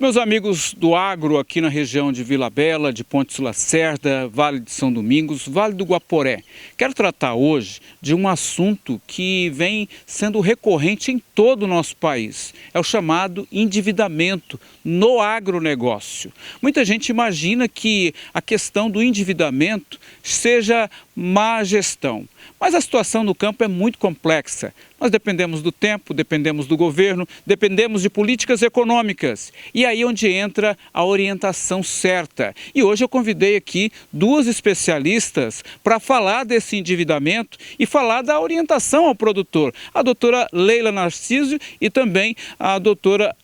Meus amigos do agro aqui na região de Vila Bela, de Pontes Lacerda, Vale de São Domingos, Vale do Guaporé. Quero tratar hoje de um assunto que vem sendo recorrente em todo o nosso país. É o chamado endividamento no agronegócio. Muita gente imagina que a questão do endividamento seja má gestão. Mas a situação no campo é muito complexa. Nós dependemos do tempo, dependemos do governo, dependemos de políticas econômicas. E aí onde entra a orientação certa. E hoje eu convidei aqui duas especialistas para falar desse endividamento e falar da orientação ao produtor. A doutora Leila Narciso e também a doutora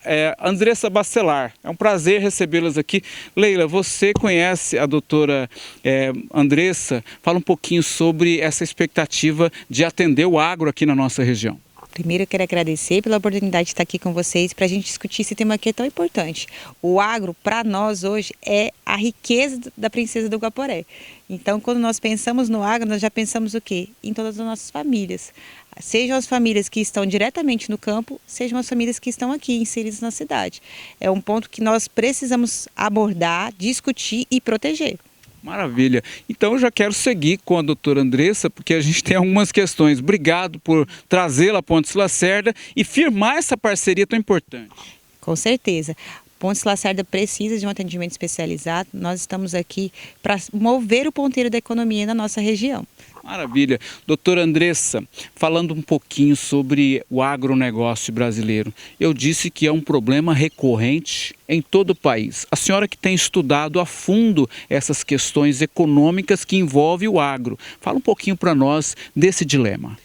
Andressa Bacelar. É um prazer recebê-las aqui. Leila, você conhece a doutora Andressa? Fala um pouquinho sobre essa expectativa de atender o agro aqui na nossa região. Primeiro eu quero agradecer pela oportunidade de estar aqui com vocês para a gente discutir esse tema que é tão importante. O agro, para nós hoje, é a riqueza da princesa do Guaporé. Então, quando nós pensamos no agro, nós já pensamos o quê? Em todas as nossas famílias. Sejam as famílias que estão diretamente no campo, sejam as famílias que estão aqui inseridas na cidade. É um ponto que nós precisamos abordar, discutir e proteger. Maravilha. Então eu já quero seguir com a doutora Andressa, porque a gente tem algumas questões. Obrigado por trazê-la a Pontes Lacerda e firmar essa parceria tão importante. Com certeza. Pontes Lacerda precisa de um atendimento especializado. Nós estamos aqui para mover o ponteiro da economia na nossa região. Maravilha. Doutora Andressa, falando um pouquinho sobre o agronegócio brasileiro, eu disse que é um problema recorrente em todo o país. A senhora que tem estudado a fundo essas questões econômicas que envolvem o agro, fala um pouquinho para nós desse dilema.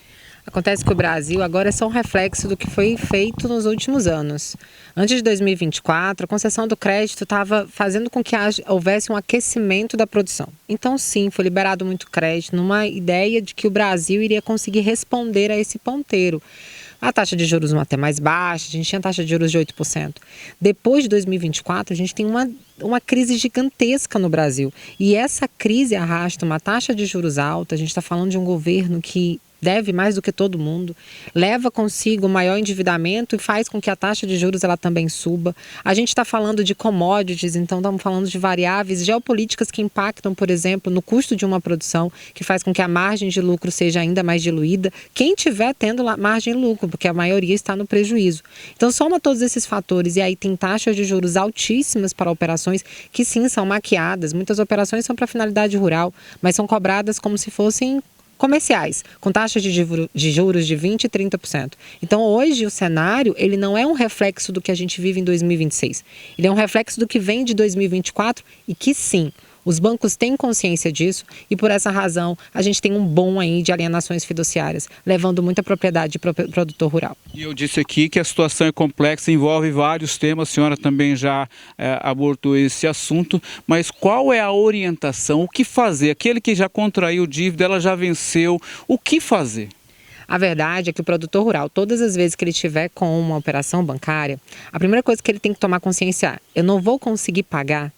Acontece que o Brasil agora é só um reflexo do que foi feito nos últimos anos. Antes de 2024, a concessão do crédito estava fazendo com que houvesse um aquecimento da produção. Então, sim, foi liberado muito crédito numa ideia de que o Brasil iria conseguir responder a esse ponteiro. A taxa de juros até mais baixa, a gente tinha taxa de juros de 8%. Depois de 2024, a gente tem uma crise gigantesca no Brasil. E essa crise arrasta uma taxa de juros alta, a gente está falando de um governo que deve mais do que todo mundo, leva consigo maior endividamento e faz com que a taxa de juros ela também suba. A gente está falando de commodities, então estamos falando de variáveis geopolíticas que impactam, por exemplo, no custo de uma produção, que faz com que a margem de lucro seja ainda mais diluída. Quem tiver tendo margem de lucro, porque a maioria está no prejuízo. Então soma todos esses fatores e aí tem taxas de juros altíssimas para operações que sim são maquiadas. Muitas operações são para finalidade rural, mas são cobradas como se fossem comerciais, com taxas de juros de 20% e 30%. Então, hoje, o cenário, ele não é um reflexo do que a gente vive em 2026. Ele é um reflexo do que vem de 2024 e que, sim, os bancos têm consciência disso e, por essa razão, a gente tem um boom aí de alienações fiduciárias, levando muita propriedade para o produtor rural. E eu disse aqui que a situação é complexa, envolve vários temas, a senhora também já abordou esse assunto, mas qual é a orientação, o que fazer? Aquele que já contraiu dívida, ela já venceu, o que fazer? A verdade é que o produtor rural, todas as vezes que ele estiver com uma operação bancária, a primeira coisa que ele tem que tomar consciência é: eu não vou conseguir pagar.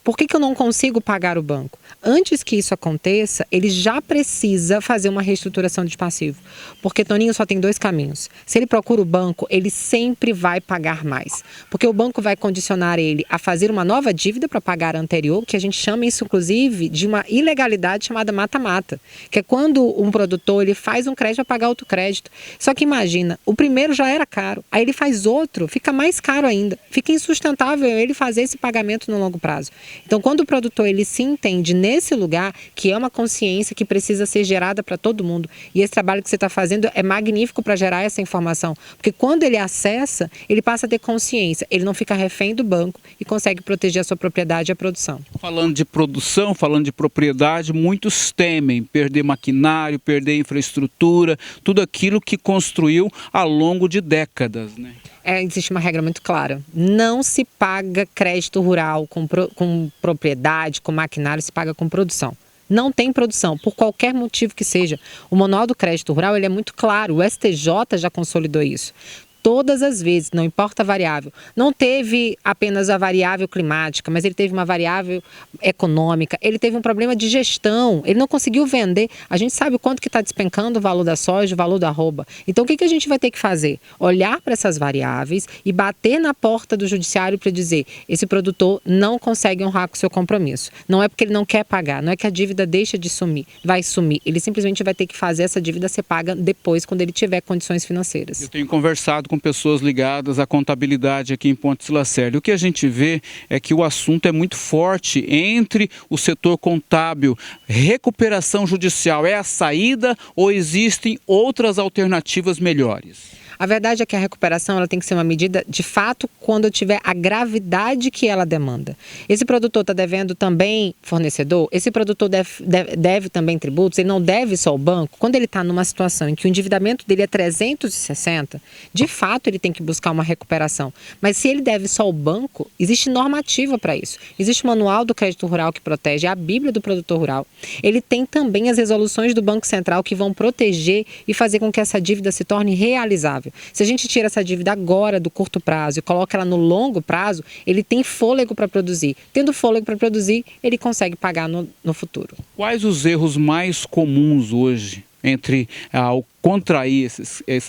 Por que eu não consigo pagar o banco? Antes que isso aconteça, ele já precisa fazer uma reestruturação de passivo. Porque, Toninho, só tem dois caminhos. Se ele procura o banco, ele sempre vai pagar mais. Porque o banco vai condicionar ele a fazer uma nova dívida para pagar a anterior, que a gente chama isso, inclusive, de uma ilegalidade chamada mata-mata. Que é quando um produtor ele faz um crédito para pagar outro crédito. Só que imagina, o primeiro já era caro, aí ele faz outro, fica mais caro ainda. Fica insustentável ele fazer esse pagamento no longo prazo. Então, quando o produtor ele se entende nesse lugar, que é uma consciência que precisa ser gerada para todo mundo, e esse trabalho que você está fazendo é magnífico para gerar essa informação, porque quando ele acessa, ele passa a ter consciência, ele não fica refém do banco e consegue proteger a sua propriedade e a produção. Falando de produção, falando de propriedade, muitos temem perder maquinário, perder infraestrutura, tudo aquilo que construiu ao longo de décadas, né? Existe uma regra muito clara. Não se paga crédito rural com propriedade, com maquinário, se paga com produção. Não tem produção, por qualquer motivo que seja. O Manual do Crédito Rural ele é muito claro, o STJ já consolidou isso. todas as vezes, não importa a variável. Não teve apenas a variável climática, mas ele teve uma variável econômica, ele teve um problema de gestão, ele não conseguiu vender. A gente sabe o quanto que está despencando o valor da soja, o valor da arroba. Então, o que a gente vai ter que fazer? Olhar para essas variáveis e bater na porta do judiciário para dizer, esse produtor não consegue honrar com o seu compromisso. Não é porque ele não quer pagar, não é que a dívida deixa de sumir, vai sumir. Ele simplesmente vai ter que fazer essa dívida ser paga depois, quando ele tiver condições financeiras. Eu tenho conversado com pessoas ligadas à contabilidade aqui em Pontes Lacerda. O que a gente vê é que o assunto é muito forte entre o setor contábil. Recuperação judicial é a saída ou existem outras alternativas melhores? A verdade é que a recuperação ela tem que ser uma medida, de fato, quando tiver a gravidade que ela demanda. Esse produtor está devendo também fornecedor, esse produtor deve também tributos, ele não deve só ao banco. Quando ele está numa situação em que o endividamento dele é 360, de fato ele tem que buscar uma recuperação. Mas se ele deve só ao banco, existe normativa para isso. Existe o Manual do Crédito Rural que protege, a Bíblia do Produtor Rural. Ele tem também as resoluções do Banco Central que vão proteger e fazer com que essa dívida se torne realizável. Se a gente tira essa dívida agora do curto prazo e coloca ela no longo prazo, ele tem fôlego para produzir. Tendo fôlego para produzir, ele consegue pagar no futuro. Quais os erros mais comuns hoje ao contrair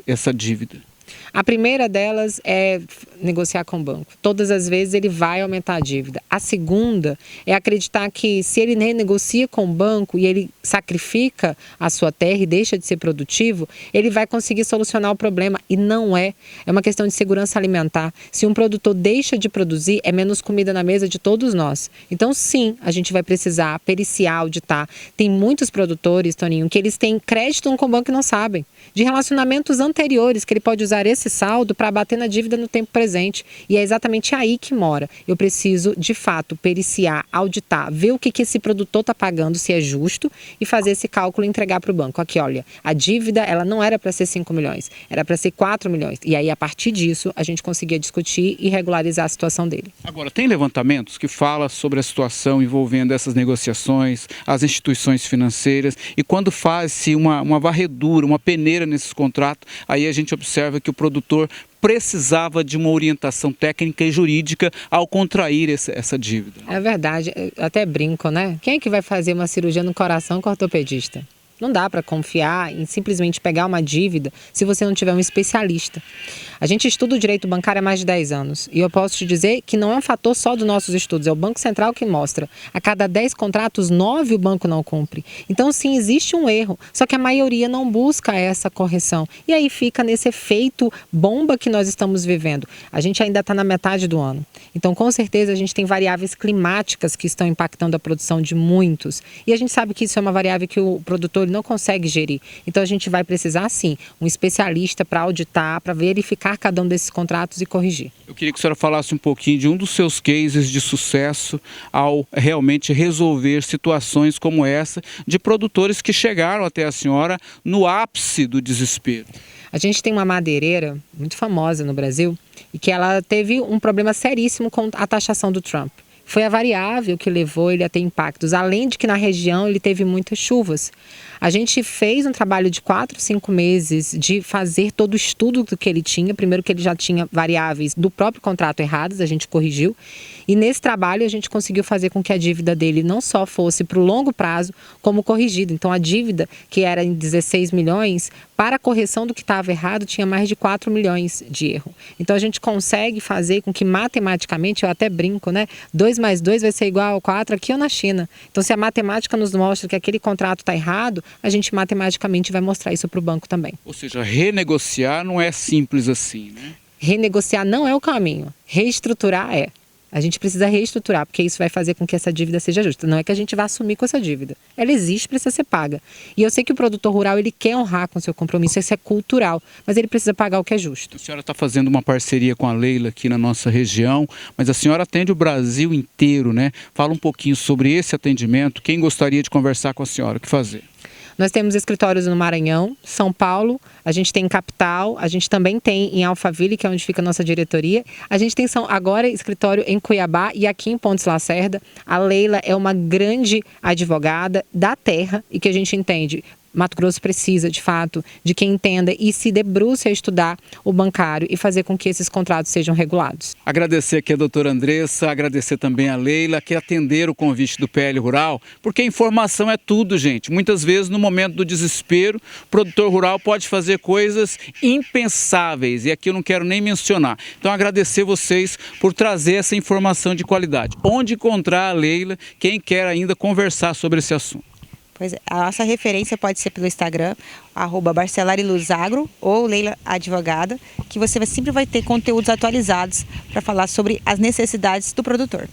essa dívida? A primeira delas é negociar com o banco. Todas as vezes ele vai aumentar a dívida. A segunda é acreditar que se ele renegocia com o banco e ele sacrifica a sua terra e deixa de ser produtivo, ele vai conseguir solucionar o problema. E não é. É uma questão de segurança alimentar. Se um produtor deixa de produzir, é menos comida na mesa de todos nós. Então, sim, a gente vai precisar periciar, auditar. Tem muitos produtores, Toninho, que eles têm crédito com o banco e não sabem. De relacionamentos anteriores, que ele pode usar esse saldo para bater na dívida no tempo presente. E é exatamente aí que mora. Eu preciso, de fato, periciar, auditar, ver o que esse produtor está pagando, se é justo, e fazer esse cálculo e entregar para o banco. Aqui, olha, a dívida ela não era para ser 5 milhões, era para ser 4 milhões. E aí, a partir disso, a gente conseguia discutir e regularizar a situação dele. Agora, tem levantamentos que falam sobre a situação envolvendo essas negociações, as instituições financeiras, e quando faz-se uma varredura, uma peneira nesses contratos, aí a gente observa que o produtor precisava de uma orientação técnica e jurídica ao contrair essa dívida. É verdade, eu até brinco, né? Quem é que vai fazer uma cirurgia no coração com o ortopedista? Não dá para confiar em simplesmente pegar uma dívida se você não tiver um especialista. A gente estuda o direito bancário há mais de 10 anos e eu posso te dizer que não é um fator só dos nossos estudos, é o Banco Central que mostra. A cada 10 contratos, 9 o banco não cumpre. Então, sim, existe um erro, só que a maioria não busca essa correção. E aí fica nesse efeito bomba que nós estamos vivendo. A gente ainda está na metade do ano. Então, com certeza, a gente tem variáveis climáticas que estão impactando a produção de muitos. E a gente sabe que isso é uma variável que o produtor não consegue gerir. Então a gente vai precisar sim, um especialista para auditar, para verificar cada um desses contratos e corrigir. Eu queria que a senhora falasse um pouquinho de um dos seus cases de sucesso ao realmente resolver situações como essa de produtores que chegaram até a senhora no ápice do desespero. A gente tem uma madeireira muito famosa no Brasil e que ela teve um problema seríssimo com a taxação do Trump. Foi a variável que levou ele a ter impactos, além de que na região ele teve muitas chuvas. A gente fez um trabalho de 4, 5 meses de fazer todo o estudo do que ele tinha. Primeiro que ele já tinha variáveis do próprio contrato erradas, a gente corrigiu. E nesse trabalho a gente conseguiu fazer com que a dívida dele não só fosse para o longo prazo, como corrigida. Então a dívida, que era em 16 milhões, para a correção do que estava errado, tinha mais de 4 milhões de erro. Então a gente consegue fazer com que matematicamente, eu até brinco, né? 2 mais 2 vai ser igual a 4 aqui ou na China. Então se a matemática nos mostra que aquele contrato está errado, a gente matematicamente vai mostrar isso para o banco também. Ou seja, renegociar não é simples assim, né? Renegociar não é o caminho, reestruturar é. A gente precisa reestruturar, porque isso vai fazer com que essa dívida seja justa. Não é que a gente vá assumir com essa dívida. Ela existe, precisa ser paga. E eu sei que o produtor rural, ele quer honrar com o seu compromisso, isso é cultural, mas ele precisa pagar o que é justo. A senhora está fazendo uma parceria com a Leila aqui na nossa região, mas a senhora atende o Brasil inteiro, né? Fala um pouquinho sobre esse atendimento. Quem gostaria de conversar com a senhora, o que fazer? Nós temos escritórios no Maranhão, São Paulo, a gente tem em Capital, a gente também tem em Alphaville, que é onde fica a nossa diretoria. A gente tem agora escritório em Cuiabá e aqui em Pontes Lacerda. A Leila é uma grande advogada da terra e que a gente entende Mato Grosso precisa, de fato, de quem entenda e se debruce a estudar o bancário e fazer com que esses contratos sejam regulados. Agradecer aqui a doutora Andressa, agradecer também a Leila, que atenderam o convite do PL Rural, porque informação é tudo, gente. Muitas vezes, no momento do desespero, o produtor rural pode fazer coisas impensáveis, e aqui eu não quero nem mencionar. Então, agradecer vocês por trazer essa informação de qualidade. Onde encontrar a Leila, quem quer ainda conversar sobre esse assunto? Pois é, a nossa referência pode ser pelo Instagram, @barcelariluzagro ou Leila Advogada, que você sempre vai ter conteúdos atualizados para falar sobre as necessidades do produtor.